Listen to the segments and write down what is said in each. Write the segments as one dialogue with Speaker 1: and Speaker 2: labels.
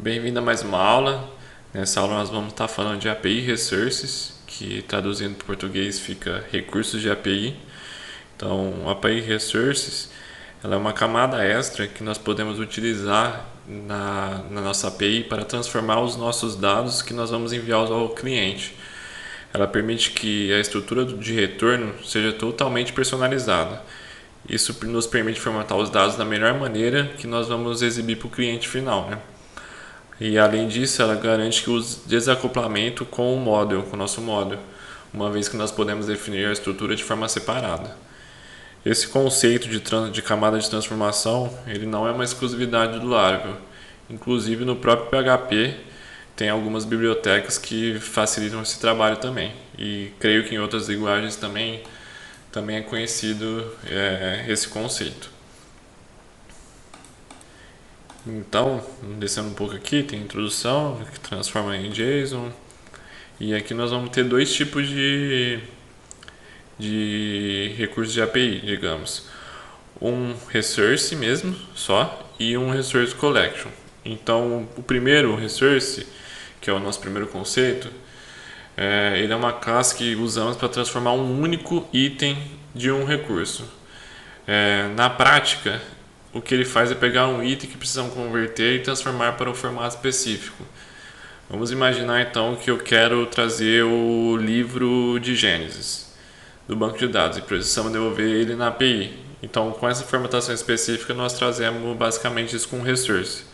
Speaker 1: Bem-vindo a mais uma aula. Nessa aula nós vamos estar falando de API Resources, que traduzindo para o português fica recursos de API. Então, a API Resources ela é uma camada extra que nós podemos utilizar na nossa API para transformar os nossos dados que nós vamos enviar ao cliente. Ela permite que a estrutura de retorno seja totalmente personalizada. Isso nos permite formatar os dados da melhor maneira que nós vamos exibir para o cliente final, né? E além disso, ela garante que o desacoplamento com o model, com o nosso model, uma vez que nós podemos definir a estrutura de forma separada. Esse conceito de camada de transformação, ele não é uma exclusividade do Laravel. Inclusive no próprio PHP tem algumas bibliotecas que facilitam esse trabalho também. E creio que em outras linguagens também é conhecido esse conceito. Então, descendo um pouco aqui, tem a introdução, que transforma em JSON. E aqui nós vamos ter dois tipos de recursos de API, digamos. Um resource mesmo, só, e um resource collection. Então, o primeiro, resource, que é o nosso primeiro conceito, ele é uma classe que usamos para transformar um único item de um recurso. Na prática, o que ele faz é pegar um item que precisamos converter e transformar para um formato específico. Vamos imaginar então que eu quero trazer o livro de Gênesis do banco de dados e precisamos devolver ele na API. Então, com essa formatação específica, nós trazemos basicamente isso com o resource.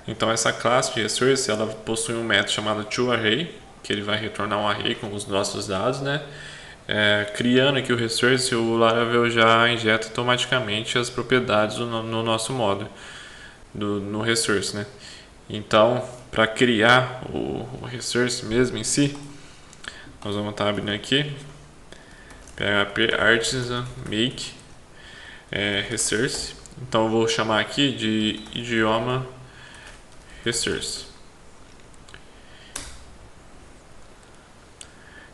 Speaker 1: Então, essa classe de resource ela possui um método chamado toArray, que ele vai retornar um array com os nossos dados, né? Criando aqui o resource, o Laravel já injeta automaticamente as propriedades no nosso módulo, no resource, né? Então, para criar o resource mesmo em si, nós vamos estar abrindo aqui PHP Artisan Make Resource. Então, eu vou chamar aqui de idioma resource.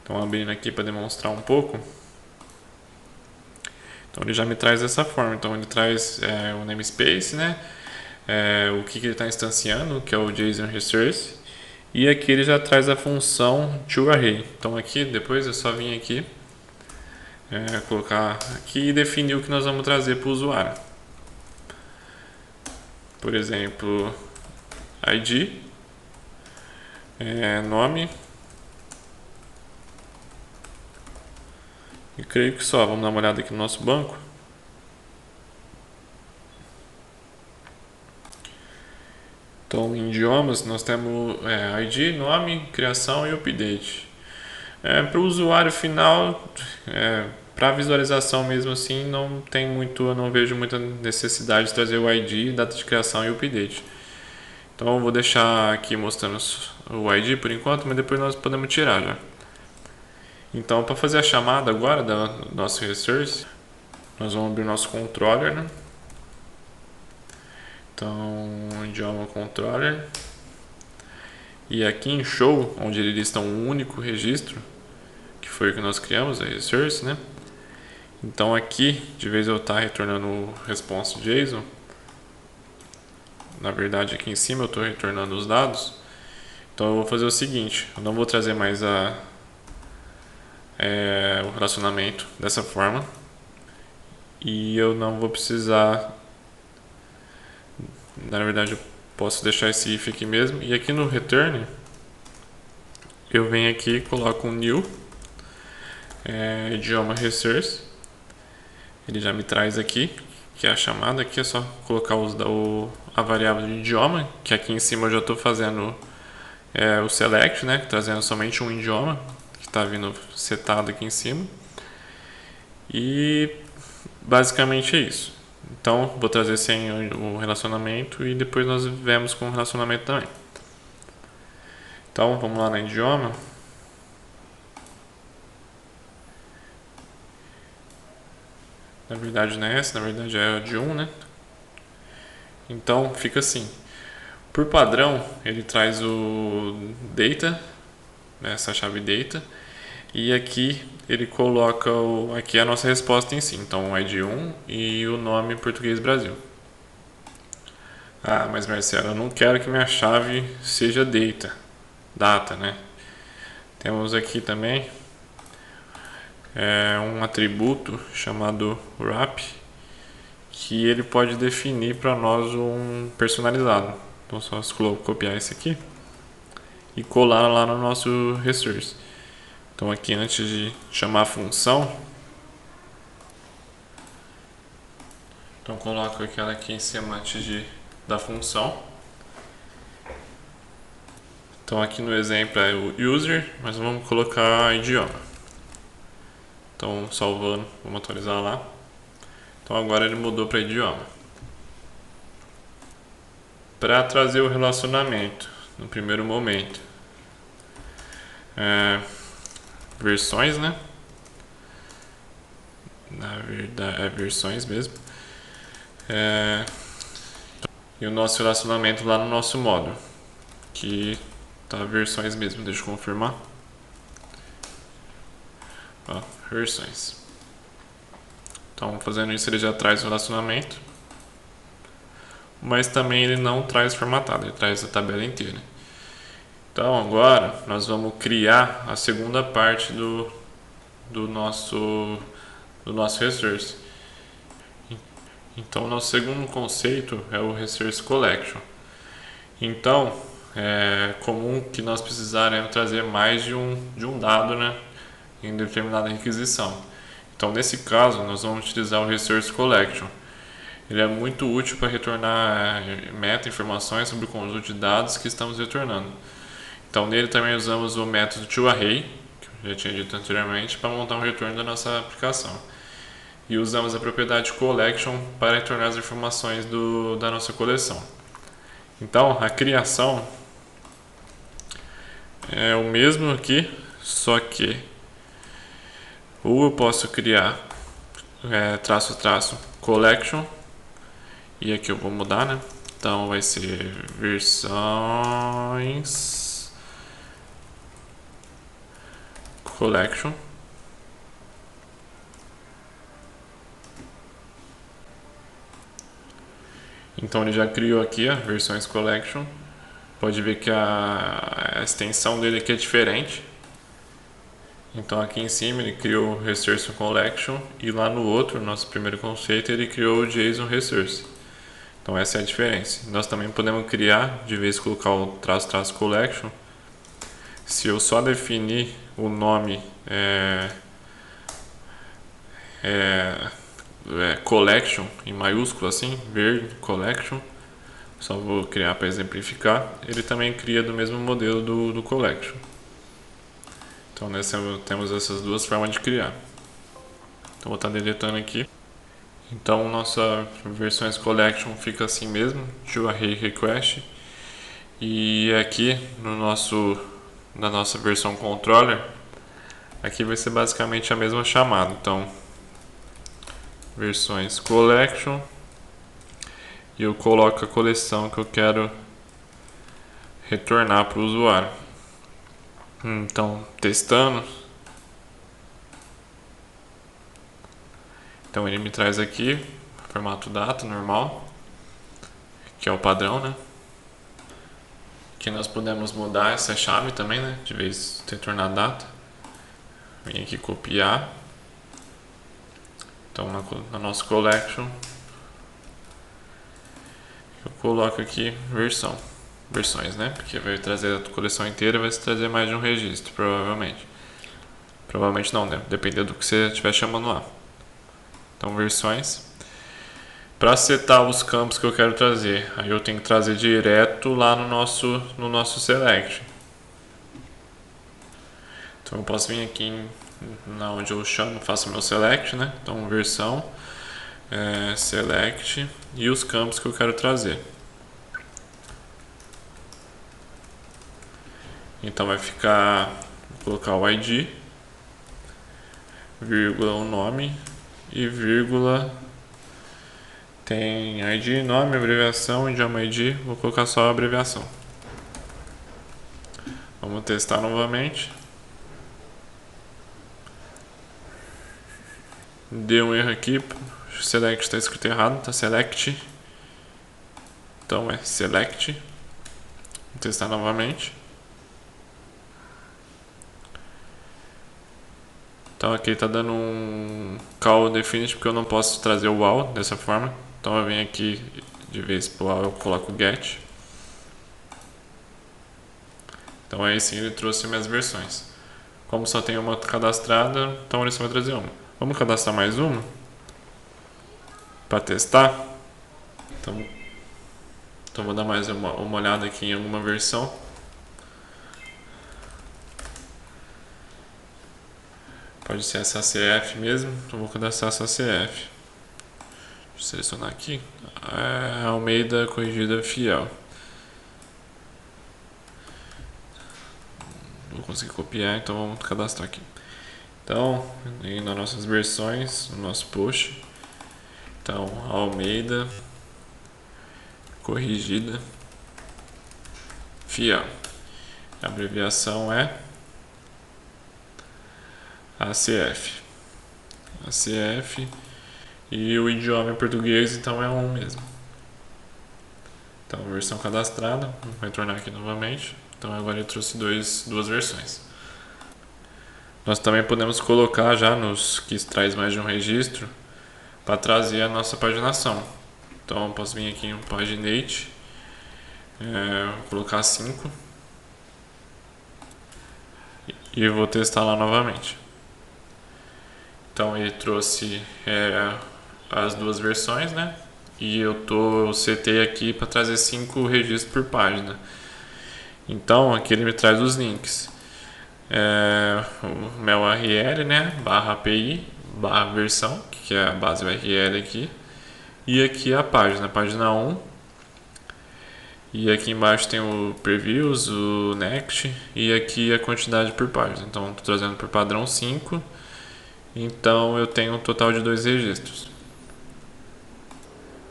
Speaker 1: Então, abrindo aqui para demonstrar um pouco. Então, ele já me traz dessa forma. Então, ele traz o namespace, né? O que ele está instanciando, que é o JSON Resource. E aqui ele já traz a função toArray. Então, aqui, depois é só vir aqui, colocar aqui e definir o que nós vamos trazer para o usuário. Por exemplo, ID, nome. E creio que só. Vamos dar uma olhada aqui no nosso banco. Então, em idiomas, nós temos ID, nome, criação e update. Para o usuário final, para visualização mesmo assim, eu não vejo muita necessidade de trazer o ID, data de criação e update. Então, eu vou deixar aqui mostrando o ID por enquanto, mas depois nós podemos tirar já. Então, para fazer a chamada agora do nosso resource, nós vamos abrir o nosso controller, né? Então, idioma controller. E aqui em show, onde ele lista um único registro, que foi o que nós criamos, a resource, né? Então aqui, de vez eu estar retornando o response JSON, na verdade aqui em cima eu estou retornando os dados. Então eu vou fazer o seguinte, eu não vou trazer mais o relacionamento dessa forma. E eu não vou precisar, na verdade eu posso deixar esse if aqui mesmo. E aqui no return, eu venho aqui e coloco um new, idioma resource. Ele já me traz aqui, que é a chamada. Aqui é só colocar a variável de idioma, que aqui em cima eu já estou fazendo o select, né, trazendo somente um idioma, que está vindo setado aqui em cima. E basicamente é isso. Então vou trazer sem o relacionamento e depois nós vemos com o relacionamento também. Então vamos lá no idioma. Na verdade não é essa, na verdade é a de 1, né? Então fica assim. Por padrão, ele traz o data, né, essa chave data, e aqui ele coloca aqui a nossa resposta em si. Então o ID1 e o nome em português Brasil. Ah, mas Marcelo, eu não quero que minha chave seja data, né? Temos aqui também um atributo chamado wrap, que ele pode definir para nós um personalizado. Então só copiar esse aqui e colar lá no nosso resource. Então aqui, antes de chamar a função, então coloco aquela aqui em cima antes da função. Então aqui no exemplo é o user, mas vamos colocar idioma. Então salvando, vamos atualizar lá. Então agora ele mudou para idioma. Para trazer o relacionamento no primeiro momento, versões, né? Na verdade, versões mesmo. E o nosso relacionamento lá no nosso módulo, que tá versões mesmo, deixa eu confirmar. Ó, versões. Então, fazendo isso, ele já traz o relacionamento, mas também ele não traz formatado, ele traz a tabela inteira. Então, agora nós vamos criar a segunda parte do nosso resource. Então, nosso segundo conceito é o Resource Collection. Então, é comum que nós precisaremos trazer mais de um dado, né, em determinada requisição. Então, nesse caso, nós vamos utilizar o Resource Collection. Ele é muito útil para retornar meta-informações sobre o conjunto de dados que estamos retornando. Então, nele também usamos o método toArray, que eu já tinha dito anteriormente, para montar um retorno da nossa aplicação. E usamos a propriedade collection para retornar as informações da nossa coleção. Então, a criação é o mesmo aqui, só que ou eu posso criar collection, e aqui eu vou mudar, né? Então vai ser versões collection. Então ele já criou aqui a versões collection. Pode ver que a extensão dele aqui é diferente. Então aqui em cima ele criou o Resource Collection e lá no outro, nosso primeiro conceito, ele criou o JSON Resource. Então essa é a diferença. Nós também podemos criar, de vez em colocar o traço collection, se eu só definir o nome collection em maiúsculo assim, verde collection, só vou criar para exemplificar, ele também cria do mesmo modelo do collection. Então temos essas duas formas de criar. Então vou estar deletando aqui. Então nossa versões collection fica assim mesmo, toArray request. E aqui na nossa versão controller, aqui vai ser basicamente a mesma chamada. Então versões collection e eu coloco a coleção que eu quero retornar para o usuário. Então, testando. Então ele me traz aqui formato data normal, que é o padrão, né? Que nós podemos mudar essa chave também, né? De vez de retornar data. Vem aqui copiar. Então na nossa collection eu coloco aqui versões, né? Porque vai trazer a coleção inteira, vai trazer mais de um registro, provavelmente. Provavelmente não, né? Dependendo do que você estiver chamando lá. Então versões. Para setar os campos que eu quero trazer, aí eu tenho que trazer direto lá no nosso select. Então eu posso vir aqui na onde eu chamo, faço meu select, né? Então versão, select e os campos que eu quero trazer. Então vai ficar, vou colocar o ID, vírgula o nome e vírgula tem ID, nome, abreviação, idioma ID, vou colocar só a abreviação. Vamos testar novamente. Deu um erro aqui, select está escrito errado, tá select. Então é select, vou testar novamente. Então aqui está dando um call definite porque eu não posso trazer o all dessa forma. Então eu venho aqui de vez para o all, eu coloco get. Então aí sim ele trouxe minhas versões. Como só tem uma cadastrada, então ele só vai trazer uma. Vamos cadastrar mais uma para testar. Então vou dar mais uma olhada aqui em alguma versão. Pode ser essa CF mesmo, então vou cadastrar essa CF. Deixa eu selecionar aqui. Almeida corrigida fiel. Vou conseguir copiar, então vamos cadastrar aqui. Então, indo nas nossas versões, no nosso post. Então, Almeida corrigida fiel. A abreviação é ACF. ACF e o idioma em português então é um mesmo. Então, versão cadastrada, vou retornar aqui novamente. Então agora ele trouxe duas versões. Nós também podemos colocar já nos que traz mais de um registro para trazer a nossa paginação. Então eu posso vir aqui em paginate, vou colocar 5 e vou testar lá novamente. Então ele trouxe as duas versões, né? E eu setei aqui para trazer 5 registros por página. Então aqui ele me traz os links. O meu URL, né? Barra API, barra versão, que é a base URL aqui. E aqui a página 1. E aqui embaixo tem o previews, o next e aqui a quantidade por página. Então estou trazendo por padrão 5. Então eu tenho um total de 2 registros.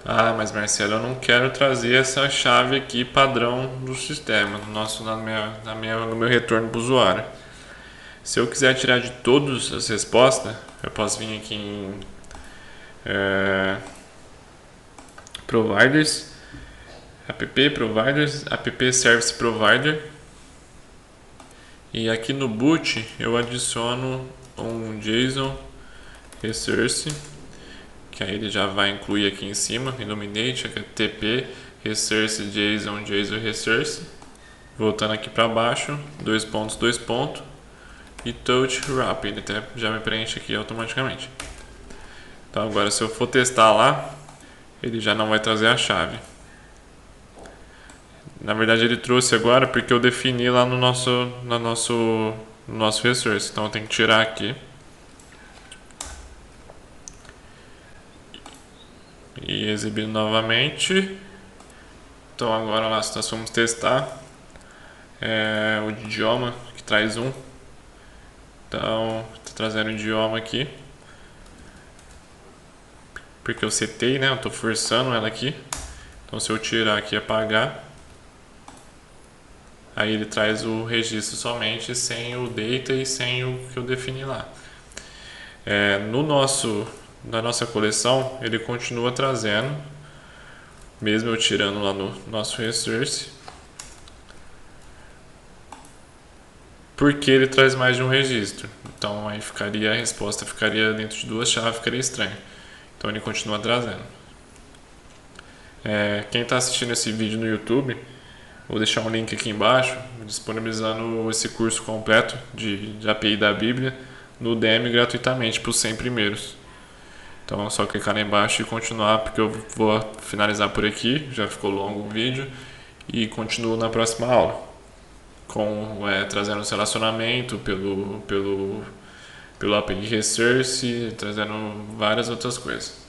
Speaker 1: Ah, mas Marcelo, eu não quero trazer essa chave aqui padrão do sistema, no meu retorno para o usuário. Se eu quiser tirar de todas as respostas, eu posso vir aqui em Providers, App Providers, App Service Provider. E aqui no boot eu adiciono um JSON Resource, que aí ele já vai incluir aqui em cima, Illuminate, TP, Resource, JSON Resource. Voltando aqui para baixo, 2 pontos, e Touch Wrap, ele até já me preenche aqui automaticamente. Então agora se eu for testar lá, ele já não vai trazer a chave. Na verdade ele trouxe agora porque eu defini lá no nosso resource, então eu tenho que tirar aqui. E exibir novamente. Então agora lá, se nós formos testar o idioma que traz um. Então estou trazendo o idioma aqui, porque eu setei, né? Eu estou forçando ela aqui. Então se eu tirar aqui e apagar, aí ele traz o registro somente sem o data e sem o que eu defini lá. Na nossa coleção ele continua trazendo, mesmo eu tirando lá no nosso resource, porque ele traz mais de um registro. Então aí a resposta ficaria dentro de 2 chaves, ficaria estranho. Então ele continua trazendo. Quem está assistindo esse vídeo no YouTube, vou deixar um link aqui embaixo disponibilizando esse curso completo de API da Bíblia no Udemy gratuitamente para os 100 primeiros. Então é só clicar lá embaixo e continuar, porque eu vou finalizar por aqui, já ficou longo o vídeo, e continuo na próxima aula, trazendo esse relacionamento pelo API Resource, trazendo várias outras coisas.